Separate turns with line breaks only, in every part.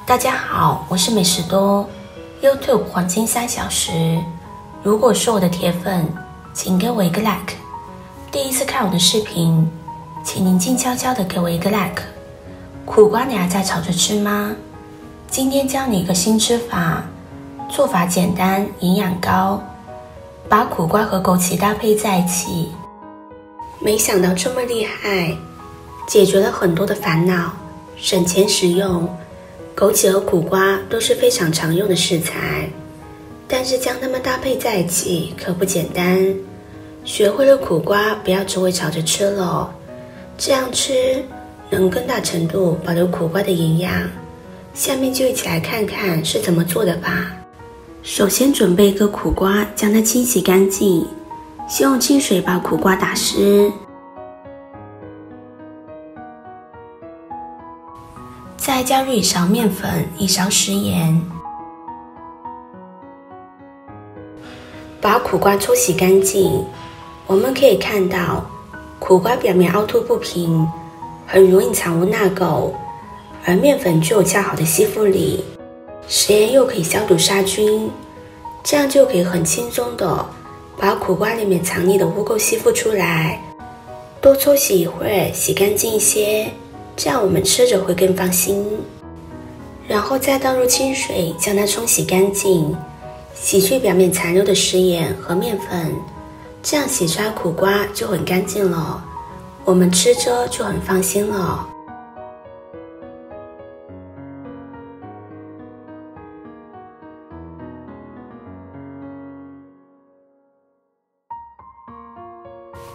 大家好，我是美食多 YouTube 黄金3小时。如果是我的铁粉，请给我一个 like。第一次看我的视频，请您静悄悄的给我一个 like。苦瓜你还在炒着吃吗？今天教你一个新吃法，做法简单，营养高，把苦瓜和枸杞搭配在一起。没想到这么厉害，解决了很多的烦恼，省钱实用。枸杞和苦瓜都是非常常用的食材，但是将它们搭配在一起可不简单。学会了苦瓜，不要只会炒着吃了，这样吃能更大程度保留苦瓜的营养。下面就一起来看看是怎么做的吧。首先准备一个苦瓜，将它清洗干净，先用清水把苦瓜打湿，再加入1勺面粉、1勺食盐，把苦瓜搓洗干净。我们可以看到，苦瓜表面凹凸不平，很容易藏污纳垢，而面粉具有较好的吸附力，食盐又可以消毒杀菌，这样就可以很轻松的把苦瓜里面藏匿的污垢吸附出来。多搓洗一会儿，洗干净一些，这样我们吃着会更放心。然后再倒入清水，将它冲洗干净，洗去表面残留的食盐和面粉，这样洗出来苦瓜就很干净了，我们吃着就很放心了。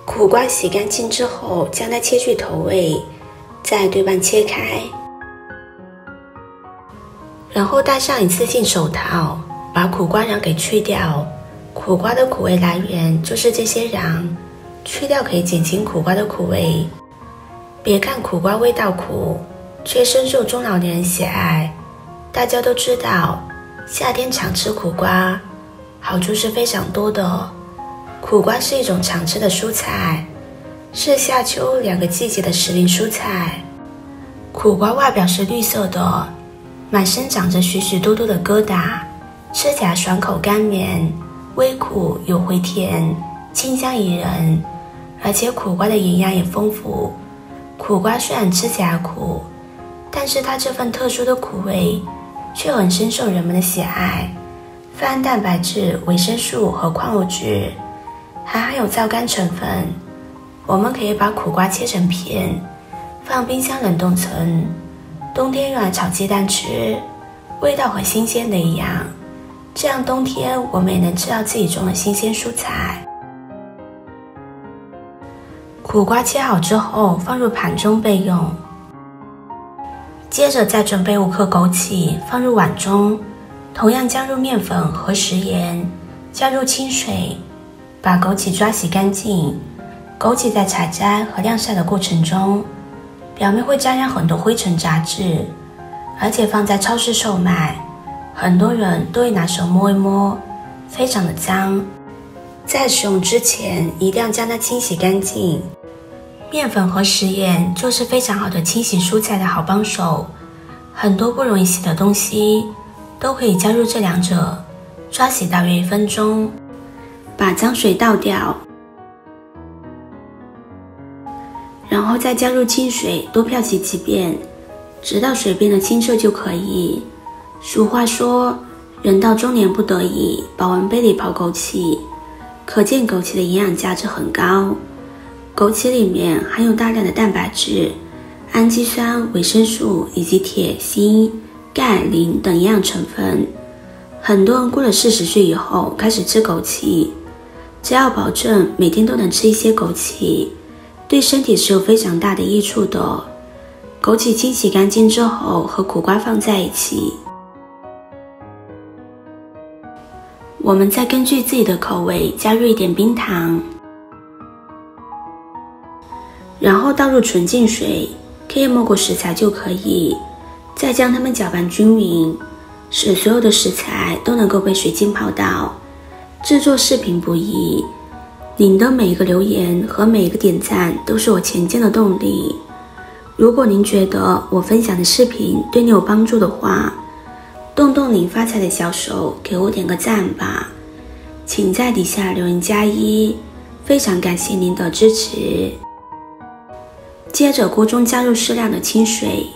苦瓜洗干净之后，将它切去头尾，再对半切开，然后戴上一次性手套，把苦瓜瓤给去掉。苦瓜的苦味来源就是这些瓤，去掉可以减轻苦瓜的苦味。别看苦瓜味道苦，却深受中老年人喜爱。大家都知道，夏天常吃苦瓜，好处是非常多的。苦瓜是一种常吃的蔬菜，是夏秋2个季节的时令蔬菜。苦瓜外表是绿色的，满身长着许许多多的疙瘩，吃起来爽口甘绵，微苦又回甜，清香宜人。而且苦瓜的营养也丰富。苦瓜虽然吃起来苦，但是它这份特殊的苦味却很深受人们的喜爱。富含蛋白质、维生素和矿物质，还含有皂苷成分。我们可以把苦瓜切成片，放冰箱冷冻层，冬天用来炒鸡蛋吃，味道很新鲜的一样。这样冬天我们也能吃到自己种的新鲜蔬菜。苦瓜切好之后放入盘中备用。接着再准备5颗枸杞放入碗中，同样加入面粉和食盐，加入清水，把枸杞抓洗干净。枸杞在采摘和晾晒的过程中，表面会沾染很多灰尘杂质，而且放在超市售卖，很多人都会拿手摸一摸，非常的脏。在使用之前一定要将它清洗干净。面粉和食盐就是非常好的清洗蔬菜的好帮手，很多不容易洗的东西都可以加入这2者，抓洗大约1分钟，把脏水倒掉，然后再加入清水多漂洗几遍，直到水变得清澈就可以。俗话说，人到中年不得已，保温杯里泡枸杞，可见枸杞的营养价值很高。枸杞里面含有大量的蛋白质、氨基酸、维生素以及铁、锌、钙、磷等营养成分。很多人过了40岁以后开始吃枸杞，只要保证每天都能吃一些枸杞，对身体是有非常大的益处的。枸杞清洗干净之后和苦瓜放在一起，我们再根据自己的口味加入一点冰糖，然后倒入纯净水，可以没过食材就可以，再将它们搅拌均匀，使所有的食材都能够被水浸泡到。制作视频不易，您的每一个留言和每一个点赞都是我前进的动力。如果您觉得我分享的视频对你有帮助的话，动动你发财的小手，给我点个赞吧。请在底下留言+1，非常感谢您的支持。接着锅中加入适量的清水，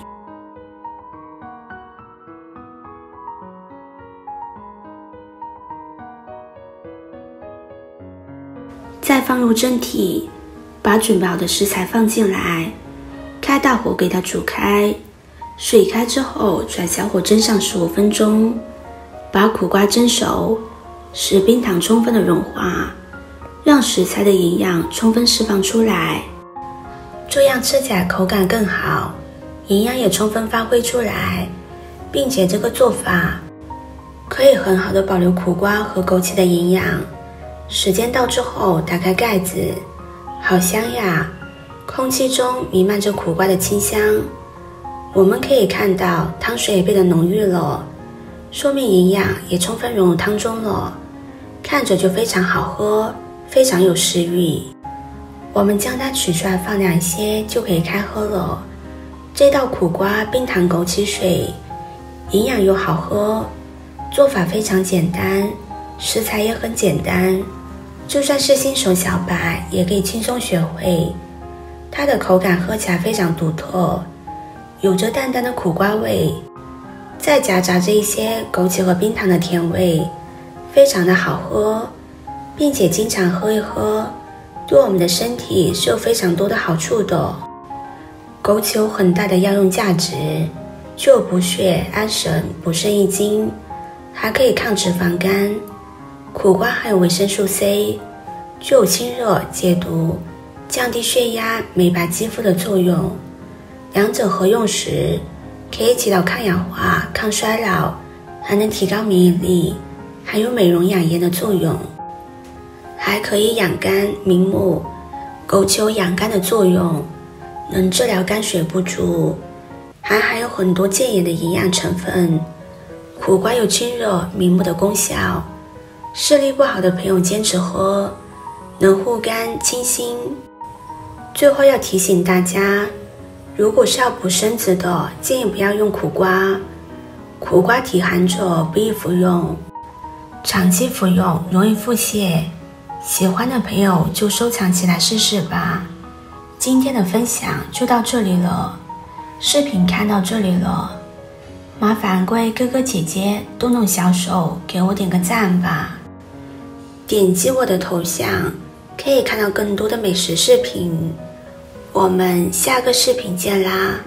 再放入蒸屉，把准备好的食材放进来，开大火给它煮开。水开之后，转小火蒸上15分钟，把苦瓜蒸熟，使冰糖充分的融化，让食材的营养充分释放出来，这样吃起来口感更好，营养也充分发挥出来，并且这个做法可以很好的保留苦瓜和枸杞的营养。时间到之后，打开盖子，好香呀！空气中弥漫着苦瓜的清香。我们可以看到汤水也变得浓郁了，说明营养也充分融入汤中了，看着就非常好喝，非常有食欲。我们将它取出来放凉一些就可以开喝了。这道苦瓜冰糖枸杞水，营养又好喝，做法非常简单，食材也很简单，就算是新手小白也可以轻松学会。它的口感喝起来非常独特，有着淡淡的苦瓜味，再夹杂着一些枸杞和冰糖的甜味，非常的好喝，并且经常喝一喝，对我们的身体是有非常多的好处的。枸杞有很大的药用价值，具有补血、安神、补肾益精，还可以抗脂肪肝。苦瓜含有维生素 C， 具有清热、解毒、降低血压、美白肌肤的作用。两者合用时，可以起到抗氧化、抗衰老，还能提高免疫力，还有美容养颜的作用，还可以养肝明目。枸杞有养肝的作用，能治疗肝水不足，还含有很多健眼的营养成分。苦瓜有清热明目的功效，视力不好的朋友坚持喝，能护肝清心。最后要提醒大家，如果是要补身子的，建议不要用苦瓜。苦瓜体寒者不宜服用，长期服用容易腹泻。喜欢的朋友就收藏起来试试吧。今天的分享就到这里了，视频看到这里了，麻烦各位哥哥姐姐动动小手给我点个赞吧。点击我的头像可以看到更多的美食视频，我们下个视频见啦！